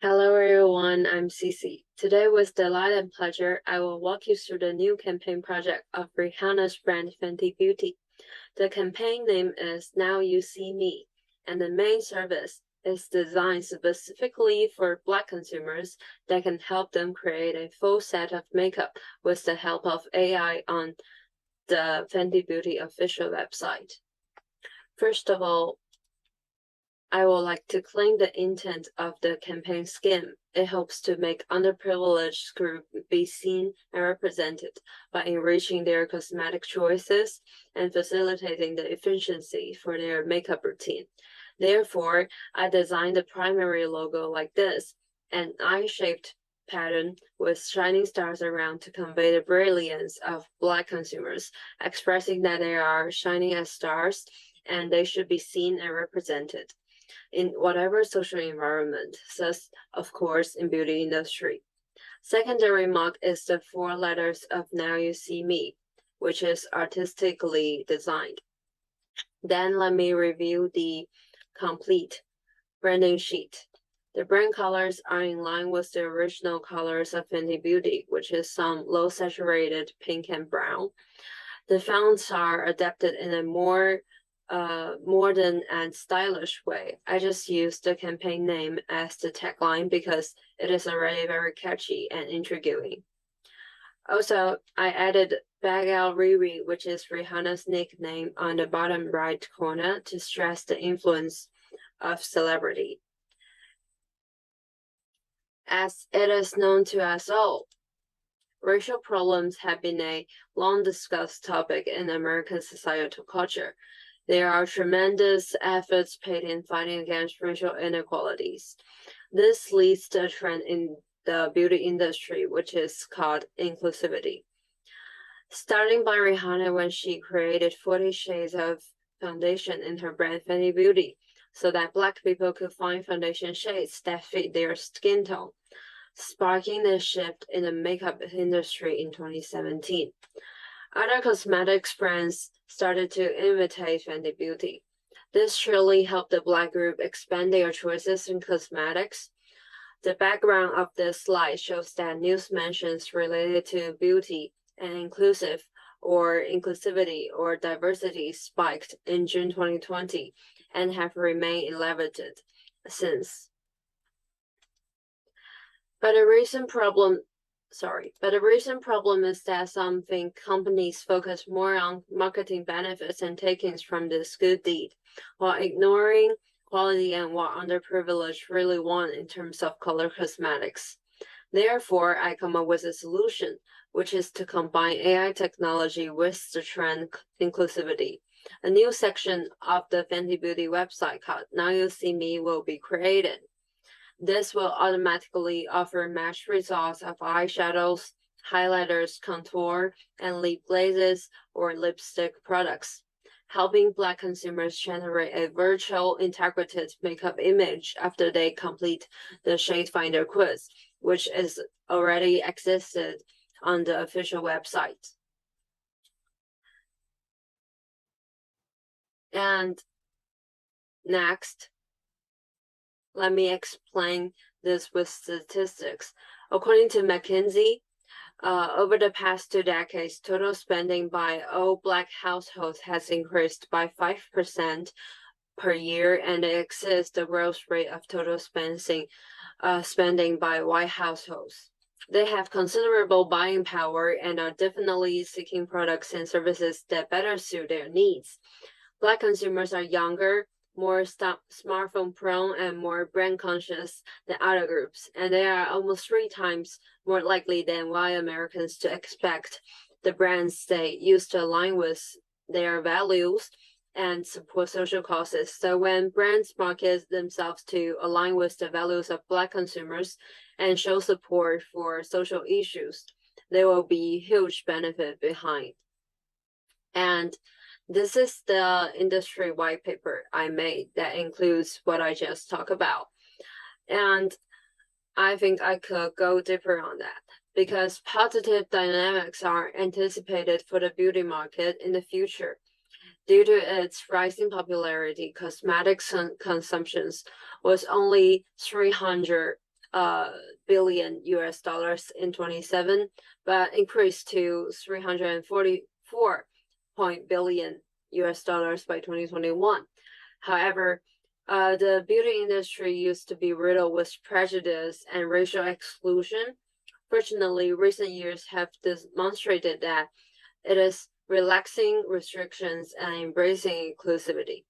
Hello everyone, I'm Cece. Today with delight and pleasure, I will walk you through the new campaign project of Rihanna's brand Fenty Beauty. The campaign name is Now You See Me, and the main service is designed specifically for Black consumers that can help them create a full set of makeup with the help of AI on the Fenty Beauty official website. First of all, I would like to claim the intent of the campaign scheme. It hopes to make underprivileged groups be seen and represented by enriching their cosmetic choices and facilitating the efficiency for their makeup routine. Therefore, I designed the primary logo like this, an eye-shaped pattern with shining stars around to convey the brilliance of Black consumers, expressing that they are shining as stars and they should be seen and represented in whatever social environment, thus, of course, in beauty industry. Secondary mark is the four letters of Now You See Me, which is artistically designed. Then let me review the complete branding sheet. The brand colors are in line with the original colors of Fenty Beauty, which is some low saturated pink and brown. The fonts are adapted in a more modern and stylish way. I just used the campaign name as the tagline because it is already very catchy and intriguing. Also, I added Bag Out Riri, which is Rihanna's nickname, on the bottom right corner to stress the influence of celebrity. As it is known to us all, racial problems have been a long discussed topic in American societal culture. There are tremendous efforts paid in fighting against racial inequalities. This leads to a trend in the beauty industry, which is called inclusivity. Starting by Rihanna when she created 40 shades of foundation in her brand Fenty Beauty, so that Black people could find foundation shades that fit their skin tone, sparking the shift in the makeup industry in 2017. Other cosmetics brands started to imitate Fenty Beauty. This surely helped the Black group expand their choices in cosmetics. The background of this slide shows that news mentions related to beauty and inclusivity or diversity spiked in June 2020 and have remained elevated since. But a recent problem is that some companies focus more on marketing benefits and takings from this good deed, while ignoring quality and what underprivileged really want in terms of color cosmetics. Therefore, I come up with a solution, which is to combine AI technology with the trend inclusivity. A new section of the Fenty Beauty website called Now You See Me will be created. This will automatically offer matched results of eyeshadows, highlighters, contour, and lip glazes or lipstick products, helping Black consumers generate a virtual integrated makeup image after they complete the shade finder quiz, which is already existed on the official website. And next, let me explain this with statistics. According to McKinsey, over the past 2 decades, total spending by all Black households has increased by 5% per year, and it exceeds the growth rate of total spending by white households. They have considerable buying power and are definitely seeking products and services that better suit their needs. Black consumers are younger, more smartphone prone, and more brand conscious than other groups, and they are almost 3 times more likely than white Americans to expect the brands they use to align with their values and support social causes. So when brands market themselves to align with the values of Black consumers and show support for social issues, there will be huge benefit behind. And this is the industry white paper I made that includes what I just talked about. And I think I could go deeper on that because positive dynamics are anticipated for the beauty market in the future. Due to its rising popularity, cosmetics consumptions was only 300 billion US dollars in 2027, but increased to 344 billion US dollars by 2021. However, the beauty industry used to be riddled with prejudice and racial exclusion. Fortunately, recent years have demonstrated that it is relaxing restrictions and embracing inclusivity,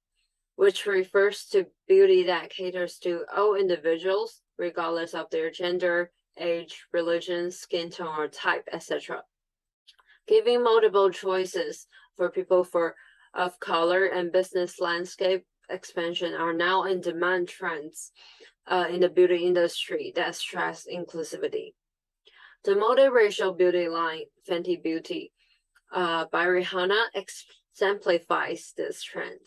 which refers to beauty that caters to all individuals, regardless of their gender, age, religion, skin tone, or type, etc. Giving multiple choices for people of color and business landscape expansion are now in demand trends in the beauty industry that stress inclusivity. The multiracial beauty line, Fenty Beauty, by Rihanna, exemplifies this trend.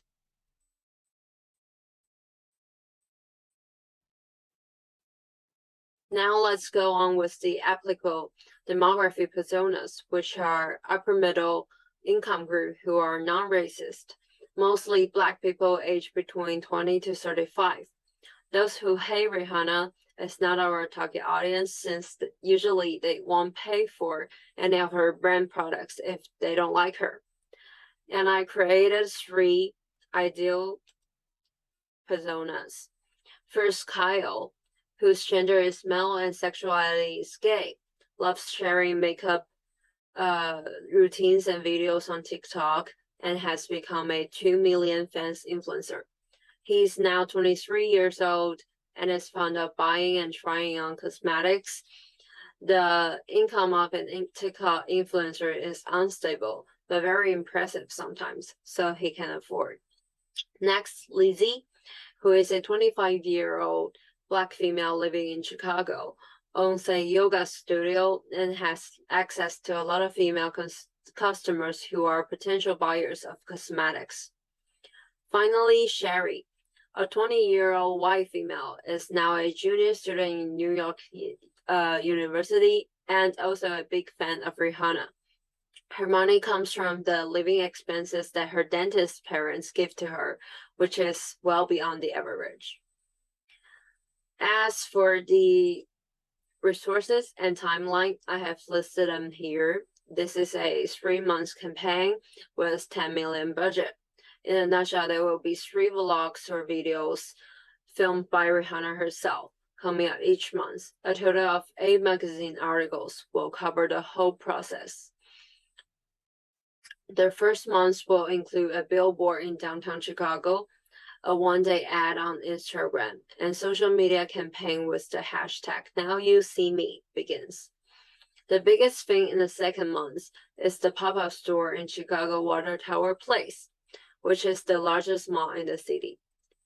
Now let's go on with the applicable demography personas, which are upper middle income group who are non-racist, mostly Black people aged between 20 to 35. Those who hate Rihanna is not our target audience, since usually they won't pay for any of her brand products if they don't like her. And I created 3 ideal personas. First, Kyle, whose gender is male and sexuality is gay, loves sharing makeup routines and videos on TikTok, and has become a 2 million fans influencer. He's now 23 years old and is fond of buying and trying on cosmetics. The income of an TikTok influencer is unstable, but very impressive sometimes, so he can afford. Next, Lizzie, who is a 25-year-old Black female living in Chicago, owns a yoga studio and has access to a lot of female customers who are potential buyers of cosmetics. Finally, Sherry, a 20-year-old white female, is now a junior student in New York University and also a big fan of Rihanna. Her money comes from the living expenses that her dentist parents give to her, which is well beyond the average. As for the resources and timeline, I have listed them here. This is a 3-month campaign with 10 million budget. In a nutshell, there will be 3 vlogs or videos filmed by Rihanna herself coming out each month. A total of 8 magazine articles will cover the whole process. The first month will include a billboard in downtown Chicago, a 1-day ad on Instagram, and social media campaign with the hashtag #NowYouSeeMe begins. The biggest thing in the second month is the pop-up store in Chicago Water Tower Place, which is the largest mall in the city.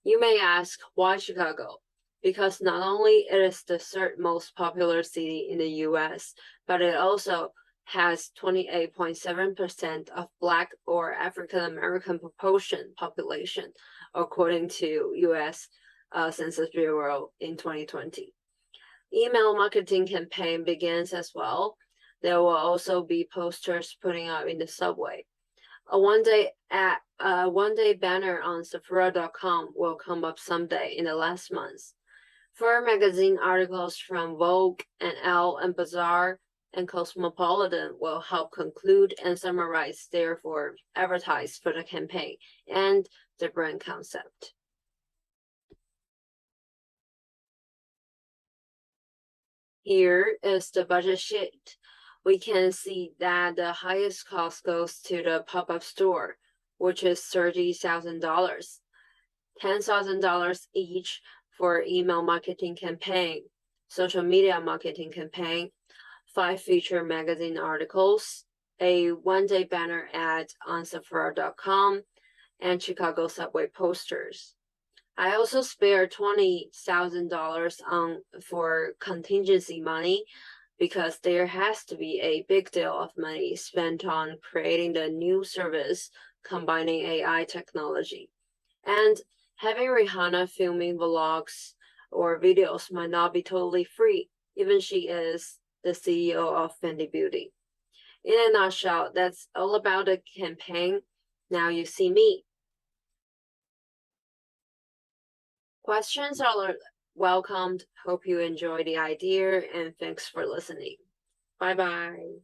You may ask, why Chicago? Because not only it is the 3rd most popular city in the US, but it also has 28.7% of Black or African American population, according to US Census Bureau in 2020. Email marketing campaign begins as well. There will also be posters putting up in the subway. A 1-day banner on Sephora.com will come up someday in the last month. 4 magazine articles from Vogue and Elle and Bazaar and Cosmopolitan will help conclude and summarize, therefore advertise for the campaign and the brand concept. Here is the budget sheet. We can see that the highest cost goes to the pop-up store, which is $30,000, $10,000 each for email marketing campaign, social media marketing campaign, 5 feature magazine articles, a 1-day banner ad on Sephora.com, and Chicago subway posters. I also spared $20,000 for contingency money because there has to be a big deal of money spent on creating the new service combining AI technology. And having Rihanna filming vlogs or videos might not be totally free, even she is the CEO of Fenty Beauty. In a nutshell, that's all about the campaign. Now you see me. Questions are welcomed. Hope you enjoy the idea, and thanks for listening. Bye bye.